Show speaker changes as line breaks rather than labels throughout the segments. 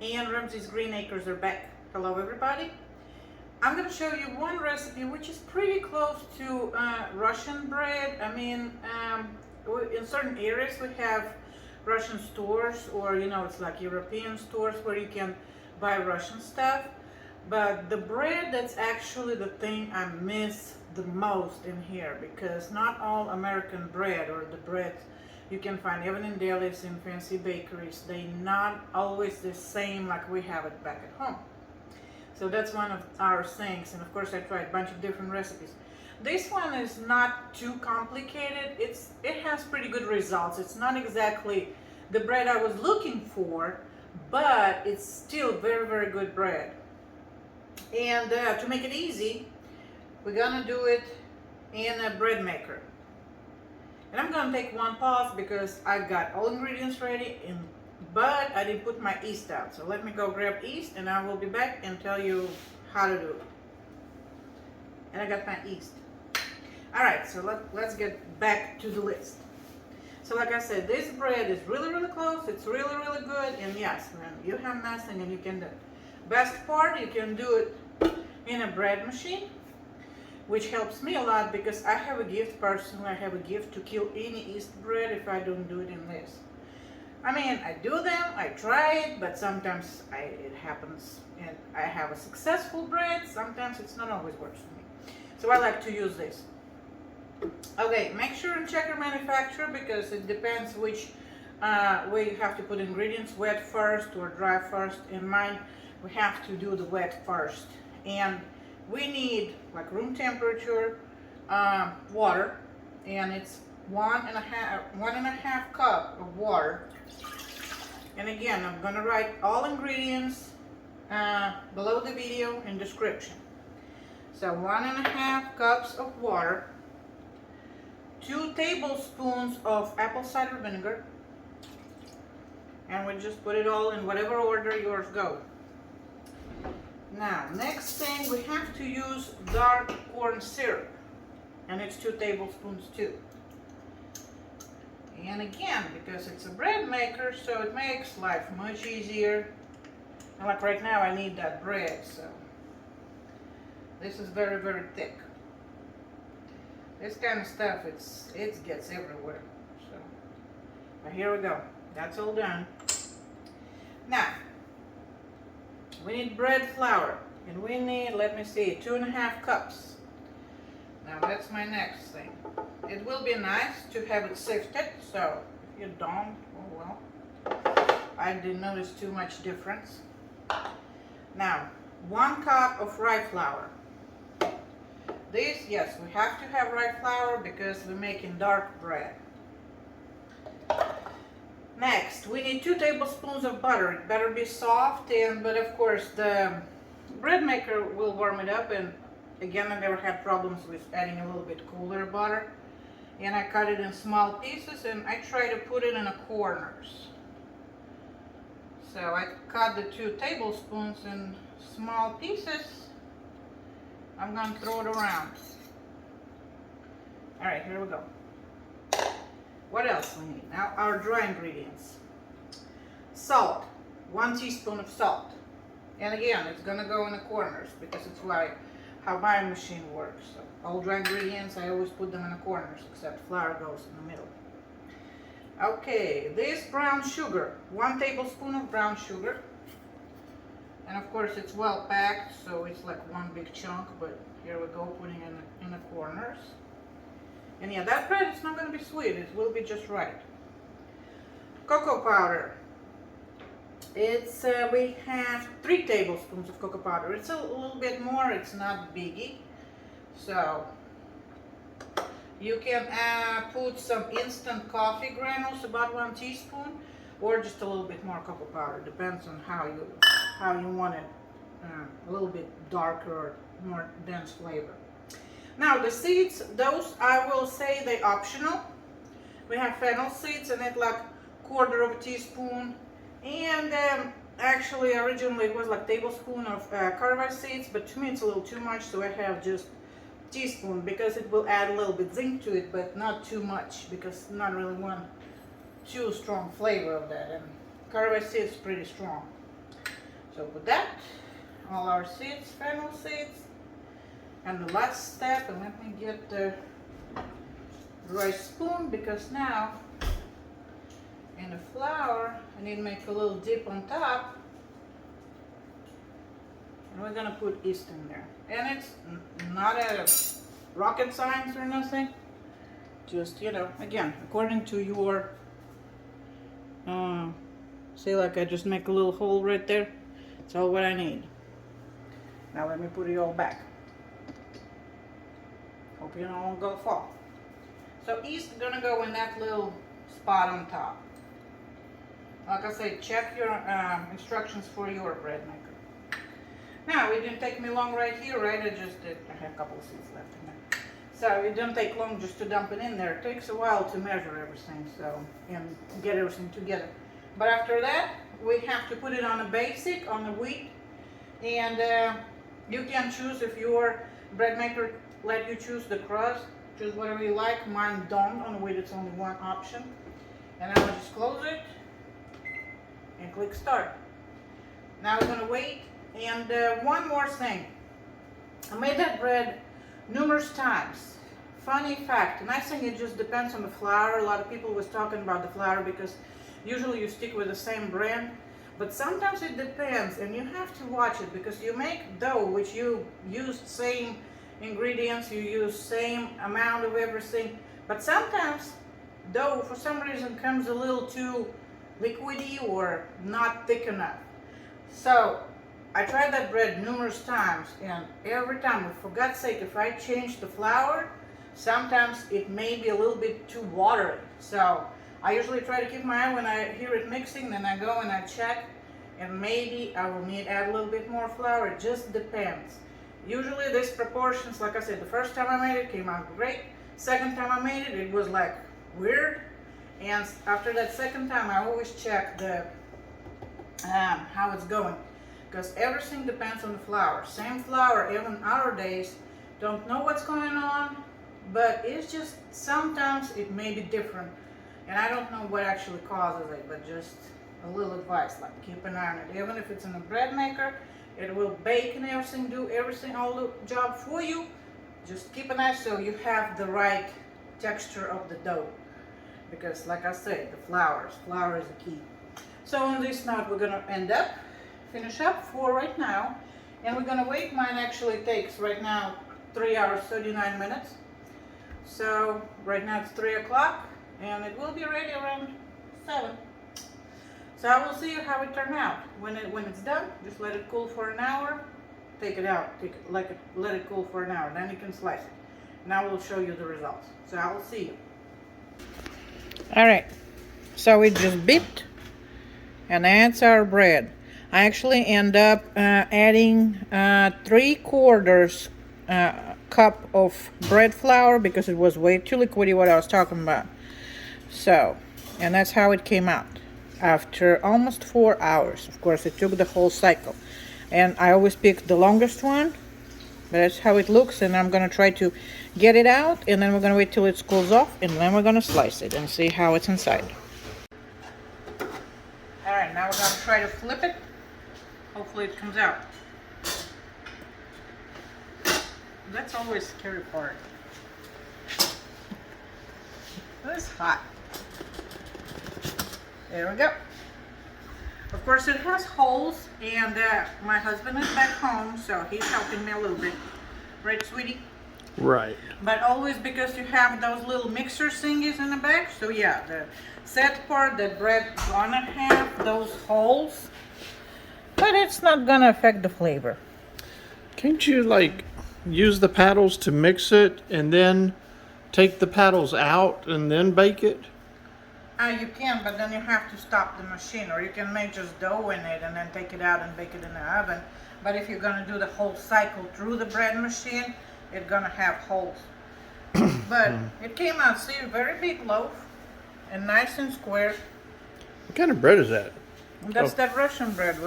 and Ramsey's Green Acres are back. Hello everybody. I'm going to show you one recipe which is pretty close to Russian bread. I mean, in certain areas we have Russian stores, or it's like European stores where you can buy Russian stuff. But the bread, that's actually the thing I miss the most in here, because not all American bread, or the bread you can find even in delis, in fancy bakeries, they not always the same like we have it back at home. So that's one of our things, and of course I tried a bunch of different recipes. This one is not too complicated. It has pretty good results. It's not exactly the bread I was looking for, but it's still very, very good bread. And to make it easy, we're gonna do it in a bread maker. And I'm gonna take one pause because I've got all ingredients ready, but I didn't put my yeast out. So let me go grab yeast and I will be back and tell you how to do it. And I got my yeast. Alright, so let's get back to the list. So like I said, this bread is really, really close. It's really, really good. And yes, man, you have nothing and you can do it. Best part, you can do it in a bread machine, which helps me a lot because I have a gift personally. I have a gift to kill any yeast bread if I don't do it in this. I mean, I do them, I try it, but sometimes it happens and I have a successful bread. Sometimes it's not always works for me. So I like to use this. Okay, make sure and check your manufacturer because it depends which way you have to put ingredients, wet first or dry first. In mine, we have to do the wet first. And we need like room temperature water, and it's one and a half cup of water. And again, I'm gonna write all ingredients below the video in description. So 1.5 cups of water, 2 tablespoons of apple cider vinegar, and we just put it all in whatever order yours go. Now, next thing, we have to use dark corn syrup, and it's 2 tablespoons too. And again, because it's a bread maker, so it makes life much easier. And like right now, I need that bread, so this is very, very thick. This kind of stuff, it gets everywhere. So, but here we go. That's all done. Now, we need bread flour, and we need, let me see, 2.5 cups. Now that's my next thing. It will be nice to have it sifted, so if you don't, oh well. I didn't notice too much difference. Now, 1 cup of rye flour. This, yes, we have to have rye flour because we're making dark bread. Next, we need 2 tablespoons of butter. It better be soft, but of course the bread maker will warm it up, and again, I never had problems with adding a little bit cooler butter. And I cut it in small pieces, and I try to put it in the corners. So I cut the 2 tablespoons in small pieces. I'm going to throw it around. Alright, here we go. What else we need? Now our dry ingredients. Salt, 1 teaspoon of salt. And again, it's gonna go in the corners because it's like how my machine works. So all dry ingredients, I always put them in the corners, except flour goes in the middle. Okay, this brown sugar, 1 tablespoon of brown sugar. And of course it's well packed, so it's like one big chunk, but here we go, putting it in the corners. And yeah, that bread is not going to be sweet, it will be just right. Cocoa powder. It's we have 3 tablespoons of cocoa powder. It's a little bit more, it's not biggie. So you can put some instant coffee granules, about 1 teaspoon, or just a little bit more cocoa powder. Depends on how you want it, a little bit darker or more dense flavor. Now the seeds, those I will say they're optional. We have fennel seeds in it, like 1/4 teaspoon, and actually originally it was like tablespoon of caraway seeds, but to me it's a little too much, so I have just teaspoon because it will add a little bit zing to it, but not too much because not really one too strong flavor of that, and caraway seeds is pretty strong. So put that, all our seeds, fennel seeds, and the last step, and let me get the rice spoon, because now in the flour I need to make a little dip on top, and we're gonna put yeast in there. And it's not a rocket science or nothing, just, you know, again, according to your see, like I just make a little hole right there. That's all what I need. Now let me put it all back. Hope you don't go fall. So yeast is gonna go in that little spot on top. Like I said, check your instructions for your bread maker. Now, it didn't take me long right here, right? I just did, I have a couple of seeds left in there. So it didn't take long just to dump it in there. It takes a while to measure everything, so, and get everything together. But after that, we have to put it on a basic, on the wheat. And you can choose, if your bread maker let you choose the crust, choose whatever you like. Mine don't. On the wheat, it's only one option. And I will just close it and click start. Now we're gonna wait. And one more thing. I made that bread numerous times. Funny fact, and I think it just depends on the flour. A lot of people was talking about the flour because usually you stick with the same brand, but sometimes it depends, and you have to watch it, because you make dough which you use same ingredients, you use same amount of everything, but sometimes dough for some reason comes a little too liquidy or not thick enough. So I tried that bread numerous times, and every time, for God's sake, if I change the flour, sometimes it may be a little bit too watery. So I usually try to keep my eye when I hear it mixing, then I go and I check, and maybe I will need to add a little bit more flour. It just depends. Usually these proportions, like I said, the first time I made it came out great. Second time I made it, it was like weird. And after that second time, I always check the how it's going, because everything depends on the flour. Same flour, even our days, don't know what's going on, but it's just sometimes it may be different. And I don't know what actually causes it, but just a little advice, like keep an eye on it. Even if it's in a bread maker, it will bake and everything, do everything, all the job for you. Just keep an eye so you have the right texture of the dough. Because like I said, the flour is the key. So on this note, we're gonna finish up for right now. And we're gonna wait. Mine actually takes right now 3 hours, 39 minutes. So right now it's 3 o'clock. And it will be ready around 7. So I will see you how it turned out. When it's done, just let it cool for an hour. Take it out. Let it cool for an hour. Then you can slice it. Now we'll show you the results. So I will see you. All right. So we just beeped, and that's our bread. I actually end up adding 3/4 cup of bread flour because it was way too liquidy, what I was talking about. So, and that's how it came out after almost 4 hours. Of course, it took the whole cycle, and I always pick the longest one, but that's how it looks. And I'm gonna try to get it out, and then we're gonna wait till it cools off, and then we're gonna slice it and see how it's inside. All right, now we're gonna try to flip it. Hopefully it comes out. That's always the scary part. It's hot. There we go. Of course, it has holes, and my husband is back home, so he's helping me a little bit. Right, sweetie?
Right.
But always because you have those little mixer thingies in the back. So yeah, the set part, the bread gonna have those holes, but it's not gonna affect the flavor.
Can't you like use the paddles to mix it and then take the paddles out and then bake it?
You can, but then you have to stop the machine, or you can make just dough in it and then take it out and bake it in the oven. But if you're gonna do the whole cycle through the bread machine, it's gonna have holes. But it came out, see, a very big loaf and nice and square.
What kind of bread is that?
And that's that Russian bread.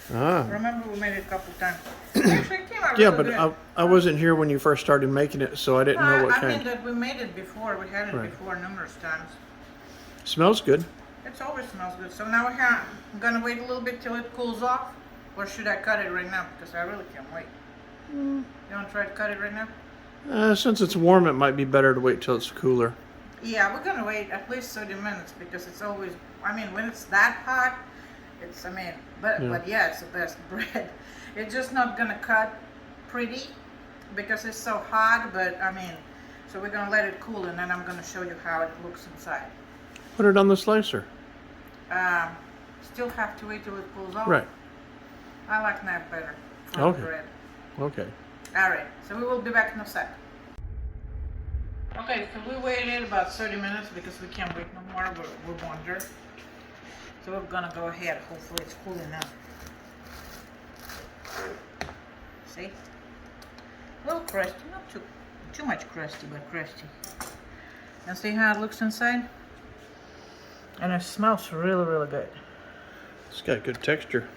Remember we made it a couple times. Actually, it came out
Yeah,
really
but
good.
I wasn't here when you first started making it, so I didn't know what
I
kind.
mean that we made it before. We had it
Right.
before numerous times.
Smells good.
It always smells good. So now I'm gonna wait a little bit till it cools off. Or should I cut it right now? Because I really can't wait. You want to try to cut it right now?
Since it's warm, it might be better to wait till it's cooler.
Yeah, we're gonna wait at least 30 minutes because it's always, I mean, when it's that hot, it's, I mean, but yeah, it's the best bread. It's just not gonna cut pretty because it's so hot, but I mean, so we're gonna let it cool and then I'm gonna show you how it looks inside.
Put it on the slicer.
Still have to wait till it cools off.
Right.
I like that better for
Okay.
the bread.
Okay.
Alright, so we will be back in a sec. Okay, so we waited about 30 minutes because we can't wait no more, we're wonder. So we're gonna go ahead, hopefully it's cool enough. See? A little crusty, not too much crusty, but crusty. And see how it looks inside? And it smells really, really good.
It's got good texture.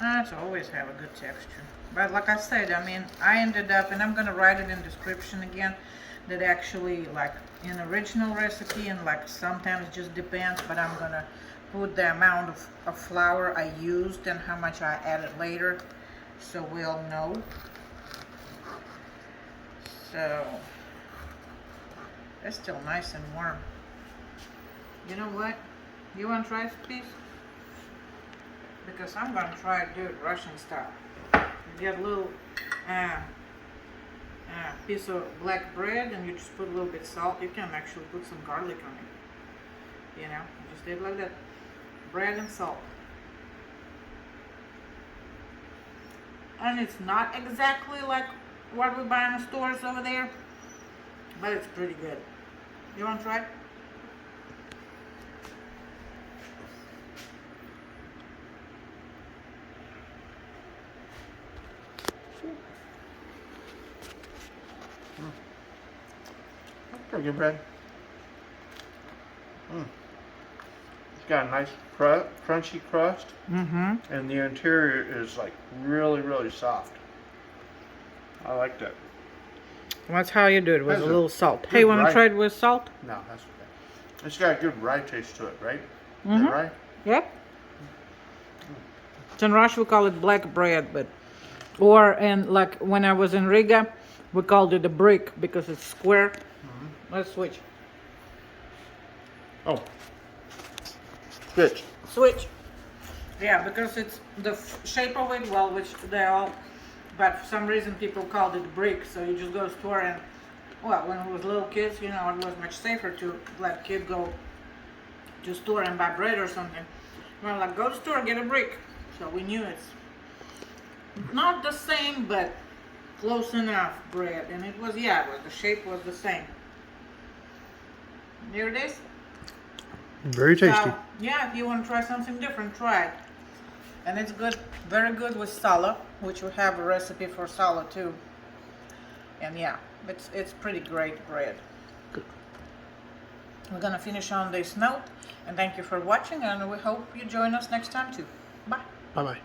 It's always have a good texture. But like I said, I mean, I ended up, and I'm gonna write it in description again, that actually, like, in original recipe, and like sometimes it just depends, but I'm gonna put the amount of flour I used and how much I added later, so we'll know. So, it's still nice and warm. You know what? You want to try this piece? Because I'm gonna try to do it Russian style. You get a little piece of black bread and you just put a little bit salt. You can actually put some garlic on it. You know, just did like that. Bread and salt. And it's not exactly like what we buy in the stores over there, but it's pretty good. You want to try it?
Pretty good bread. It's got a nice crunchy crust, and the interior is like really, really soft. I like that.
That's how you do it, with
That's
a little salt.
good
Hey, want to
rye.
try it with salt?
No, that's okay. It's got a good rye taste to it, right? Is that right?
Yep. So in Russia we call it black bread, but and like when I was in Riga, we called it a brick because it's square. Let's switch.
Oh. Switch.
Switch. Yeah, because it's the shape of it, well, which they all, but for some reason people called it brick, so you just go to store and, well, when we was little kids, you know, it was much safer to let kid go to store and buy bread or something. Well, like, go to store, get a brick. So we knew it's not the same, but close enough bread. And it was, yeah, but the shape was the same. There it is.
Very tasty.
So, yeah, if you want to try something different, try it. And it's good, very good with sala, which we have a recipe for sala too. And yeah, it's pretty great bread.
Good.
We're gonna finish on this note, and thank you for watching, and we hope you join us next time too. Bye.
Bye-bye.